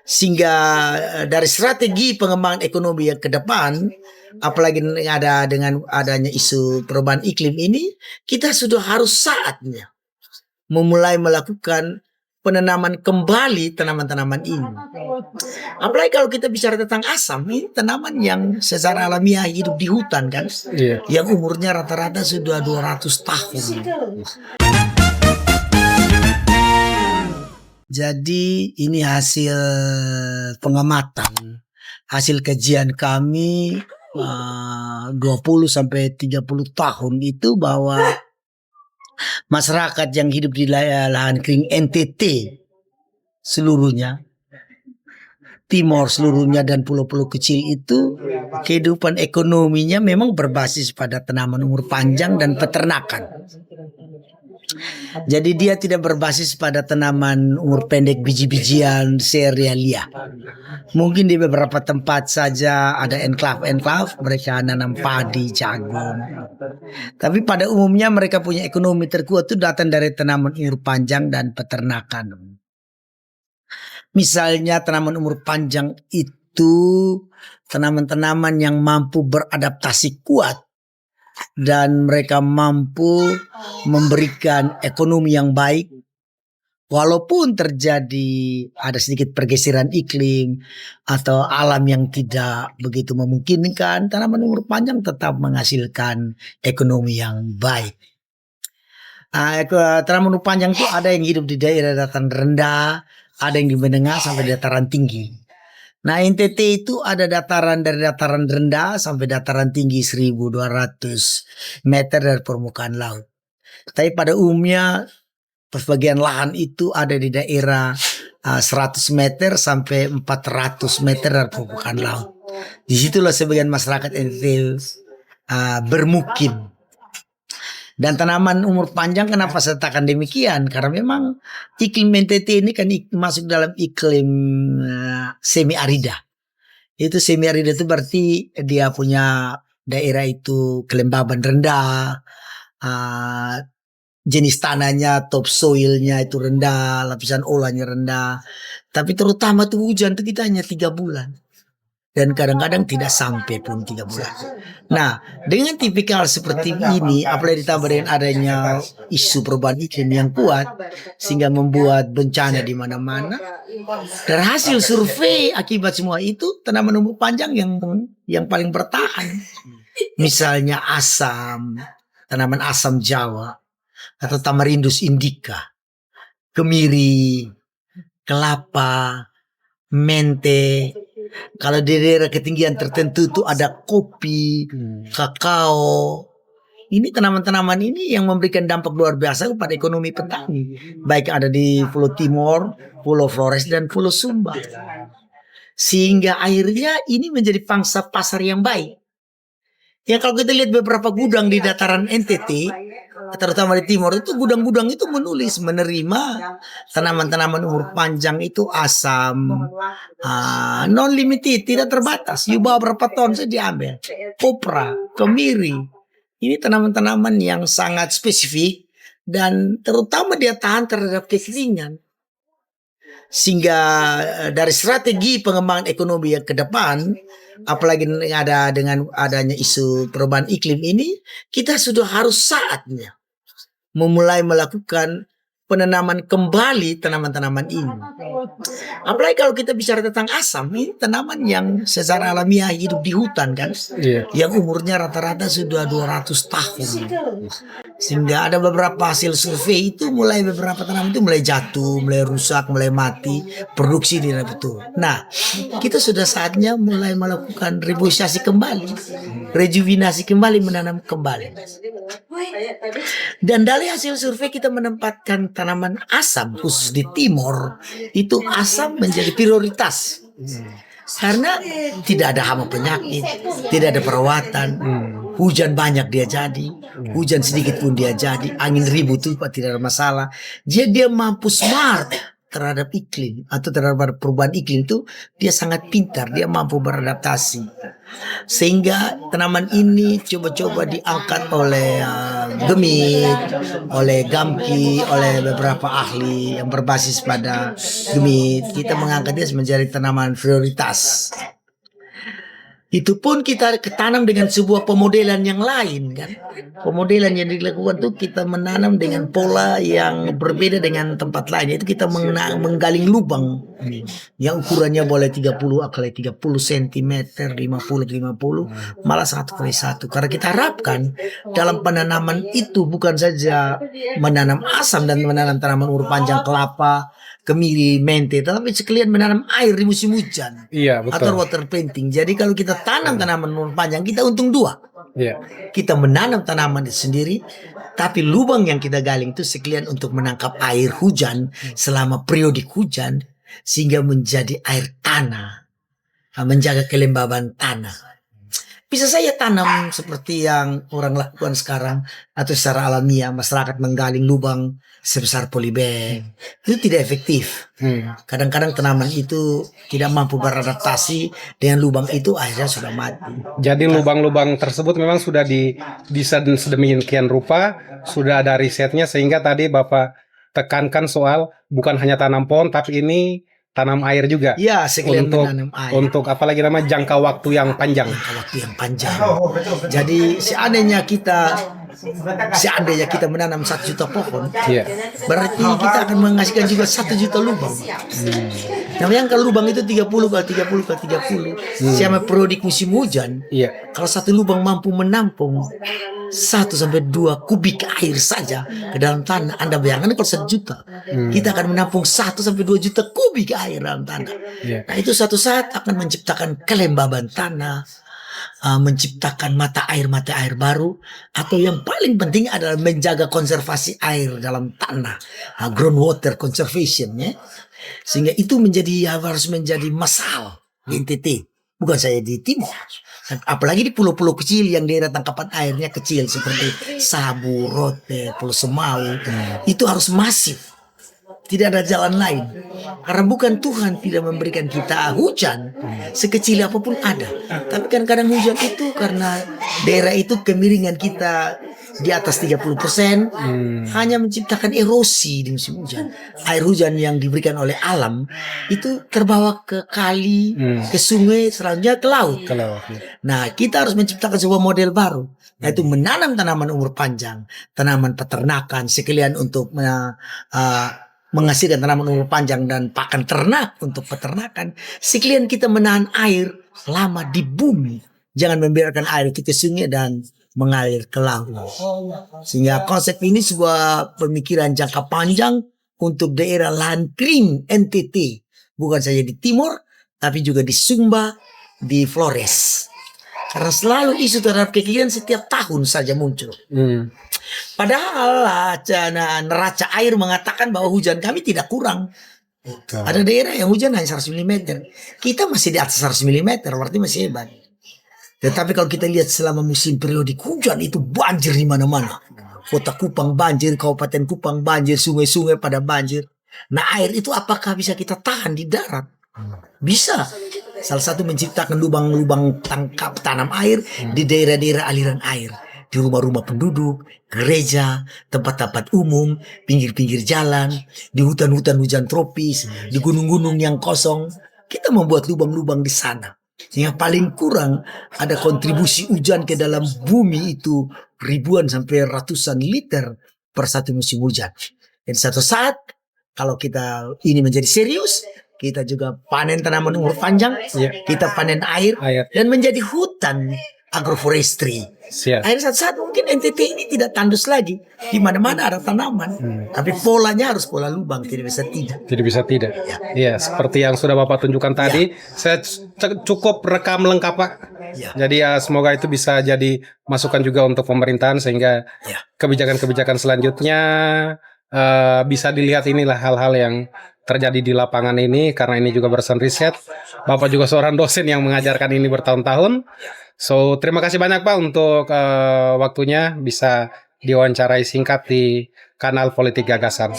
Sehingga dari strategi pengembangan ekonomi yang ke depan, apalagi ada dengan adanya isu perubahan iklim ini, kita sudah harus saatnya memulai melakukan penanaman kembali tanaman-tanaman ini. Apalagi kalau kita bicara tentang asam, ini tanaman yang secara alamiah hidup di hutan kan, yang umurnya rata-rata sudah 200 tahun. Jadi ini hasil pengamatan, hasil kajian kami 20 sampai 30 tahun itu, bahwa masyarakat yang hidup di lahan kering NTT seluruhnya, Timor seluruhnya, dan pulau-pulau kecil itu kehidupan ekonominya memang berbasis pada tanaman umur panjang dan peternakan. Jadi dia tidak berbasis pada tanaman umur pendek biji-bijian serealia. Mungkin di beberapa tempat saja ada enklave mereka nanam padi, jagung. Tapi pada umumnya mereka punya ekonomi terkuat itu datang dari tanaman umur panjang dan peternakan. Misalnya tanaman umur panjang itu tanaman-tanaman yang mampu beradaptasi kuat dan mereka mampu memberikan ekonomi yang baik walaupun terjadi ada sedikit pergeseran iklim atau alam yang tidak begitu memungkinkan. Tanaman umur panjang tetap menghasilkan ekonomi yang baik. Tanaman umur panjang itu ada yang hidup di daerah dataran rendah, ada yang di menengah sampai dataran tinggi. Nah, NTT itu ada dataran dari dataran rendah sampai dataran tinggi 1.200 meter dari permukaan laut. Tapi pada umumnya sebagian lahan itu ada di daerah 100 meter sampai 400 meter dari permukaan laut. Disitulah sebagian masyarakat NTT bermukim. Dan tanaman umur panjang kenapa saya katakan demikian? Karena memang iklim NTT ini kan masuk dalam iklim semi arida. Itu semi arida itu berarti dia punya daerah itu kelembaban rendah, jenis tanahnya, topsoilnya itu rendah, lapisan olahnya rendah. Tapi terutama tuh hujan itu kita hanya 3 bulan. Dan kadang-kadang tidak sampai pun 3 bulan. Nah, dengan tipikal seperti ini, apalagi ditambah dengan adanya isu perubahan iklim yang kuat, sehingga membuat bencana di mana-mana. Dan hasil survei akibat semua itu, tanaman umur panjang yang paling bertahan. Misalnya asam, tanaman asam Jawa, atau Tamarindus indica, kemiri, kelapa, mente. Kalau di daerah ketinggian tertentu itu ada kopi, kakao. Ini tanaman-tanaman ini yang memberikan dampak luar biasa kepada ekonomi petani, baik ada di Pulau Timor, Pulau Flores, dan Pulau Sumba. Sehingga akhirnya ini menjadi pangsa pasar yang baik. Ya, kalau kita lihat beberapa gudang di dataran NTT, terutama di timur itu, gudang-gudang itu menerima tanaman-tanaman umur panjang itu asam, non limited, tidak terbatas. You bawa berapa ton saja diambil. Kopra, kemiri, ini tanaman-tanaman yang sangat spesifik dan terutama dia tahan terhadap kekeringan. Sehingga dari strategi pengembangan ekonomi yang ke depan, apalagi ada dengan adanya isu perubahan iklim ini, kita sudah harus saatnya memulai melakukan penanaman kembali tanaman-tanaman ini. Apalagi kalau kita bicara tentang asam, ini tanaman yang secara alamiah hidup di hutan kan, yang umurnya rata-rata sudah 200 tahun. Sehingga ada beberapa hasil survei itu beberapa tanaman itu mulai jatuh, mulai rusak, mulai mati, produksi tidak betul. Nah, kita sudah saatnya mulai melakukan reboisasi kembali, rejuvenasi kembali, menanam kembali. Dan dari hasil survei kita menempatkan tanaman asam khusus di timur itu asam menjadi prioritas. Karena tidak ada hama penyakit, tidak ada perawatan, hujan banyak dia jadi, hujan sedikit pun dia jadi, angin ribut itu tidak ada masalah. Dia mampu smart terhadap iklim atau terhadap perubahan iklim itu dia sangat pintar, dia mampu beradaptasi. Sehingga tanaman ini coba-coba diangkat oleh Gemit, oleh Gamki, oleh beberapa ahli yang berbasis pada Gemit. Kita mengangkatnya menjadi tanaman prioritas. Itu pun kita ketanam dengan sebuah pemodelan yang lain kan. Pemodelan yang dilakukan itu kita menanam dengan pola yang berbeda dengan tempat lain. Itu kita menggali lubang yang ukurannya boleh 30 kali 30 cm, 50 malah 1 kali 1. Karena kita harapkan dalam penanaman itu bukan saja menanam asam dan menanam tanaman umur panjang kelapa, kemiri, mente, tapi sekalian menanam air di musim hujan. Iya, betul. Atau water painting. Jadi kalau kita tanam tanaman umur panjang, kita untung dua. Iya. Kita menanam tanaman itu sendiri, tapi lubang yang kita galing itu sekalian untuk menangkap air hujan selama periodik hujan, sehingga menjadi air tanah, menjaga kelembaban tanah. Bisa saya tanam seperti yang orang lakukan sekarang atau secara alamiah masyarakat menggali lubang sebesar polybag. Itu tidak efektif. Kadang-kadang tanaman itu tidak mampu beradaptasi dengan lubang itu, akhirnya sudah mati. Jadi lubang-lubang tersebut memang sudah didesain sedemikian rupa, sudah ada risetnya, sehingga tadi Bapak tekankan soal bukan hanya tanam pohon tapi ini tanam air juga. Ya, sekalian menanam air. Untuk apalagi namanya jangka waktu yang panjang. Jangka waktu yang panjang. Jadi seandainya kita menanam 1 juta pohon, berarti kita akan menghasilkan juga 1 juta lubang. Nah, bayangkan lubang itu 30 kali 30 kali 30. Sama periodik musim hujan. Kalau satu lubang mampu menampung 1 sampai 2 kubik air saja ke dalam tanah, Anda bayangkan kalau 1 juta, kita akan menampung 1 sampai 2 juta kubik air dalam tanah. Nah, itu suatu saat akan menciptakan kelembaban tanah, menciptakan mata air baru, atau yang paling penting adalah menjaga konservasi air dalam tanah, groundwater conservation ya. Sehingga itu harus menjadi masalah di NTT, bukan saya di timur. Apalagi di pulau-pulau kecil yang daerah tangkapan airnya kecil seperti Sabu, Rote, Pulau Semau, itu harus masif. Tidak ada jalan lain. Karena bukan Tuhan tidak memberikan kita hujan sekecil apapun ada. Tapi kan kadang hujan itu karena daerah itu kemiringan kita di atas 30%, hanya menciptakan erosi di musim hujan. Air hujan yang diberikan oleh alam itu terbawa ke kali, ke sungai, selanjutnya ke laut. Nah, kita harus menciptakan sebuah model baru, yaitu menanam tanaman umur panjang, tanaman peternakan, sekalian untuk menghasilkan tanaman umur panjang dan pakan ternak untuk peternakan. Sekalian kita menahan air lama di bumi, jangan membiarkan air itu ke sungai dan mengalir ke laut. Sehingga konsep ini sebuah pemikiran jangka panjang untuk daerah lahan kering NTT, bukan saja di timur tapi juga di Sumba, di Flores. Karena selalu isu terhadap kekeringan setiap tahun saja muncul. Padahal neraca air mengatakan bahwa hujan kami tidak kurang. Ada daerah yang hujan hanya 100 mm. Kita masih di atas 100 mm, berarti masih hebat. Tetapi kalau kita lihat selama musim periodik hujan itu banjir di mana-mana. Kota Kupang banjir, Kabupaten Kupang banjir, sungai-sungai pada banjir. Nah, air itu apakah bisa kita tahan di darat? Bisa. Salah satu menciptakan lubang-lubang tangkap tanam air di daerah-daerah aliran air. Di rumah-rumah penduduk, gereja, tempat-tempat umum, pinggir-pinggir jalan, di hutan-hutan hujan tropis, di gunung-gunung yang kosong. Kita membuat lubang-lubang di sana. Sehingga paling kurang ada kontribusi hujan ke dalam bumi itu ribuan sampai ratusan liter per satu musim hujan. Dan satu saat kalau kita ini menjadi serius, kita juga panen tanaman umur panjang, kita panen air dan menjadi hutan agroforestry. Akhirnya satu saat mungkin NTT ini tidak tandus lagi, di mana-mana ada tanaman, tapi polanya harus pola lubang, tidak bisa tidak. Ya, seperti yang sudah Bapak tunjukkan tadi, saya cukup rekam lengkap Pak. Jadi ya semoga itu bisa jadi masukan juga untuk pemerintahan sehingga kebijakan-kebijakan selanjutnya bisa dilihat. Inilah hal-hal yang terjadi di lapangan ini, karena ini juga berdasarkan riset. Bapak juga seorang dosen yang mengajarkan ini bertahun-tahun. So, terima kasih banyak Pak untuk waktunya bisa diwawancarai singkat di kanal Politik Gagasan.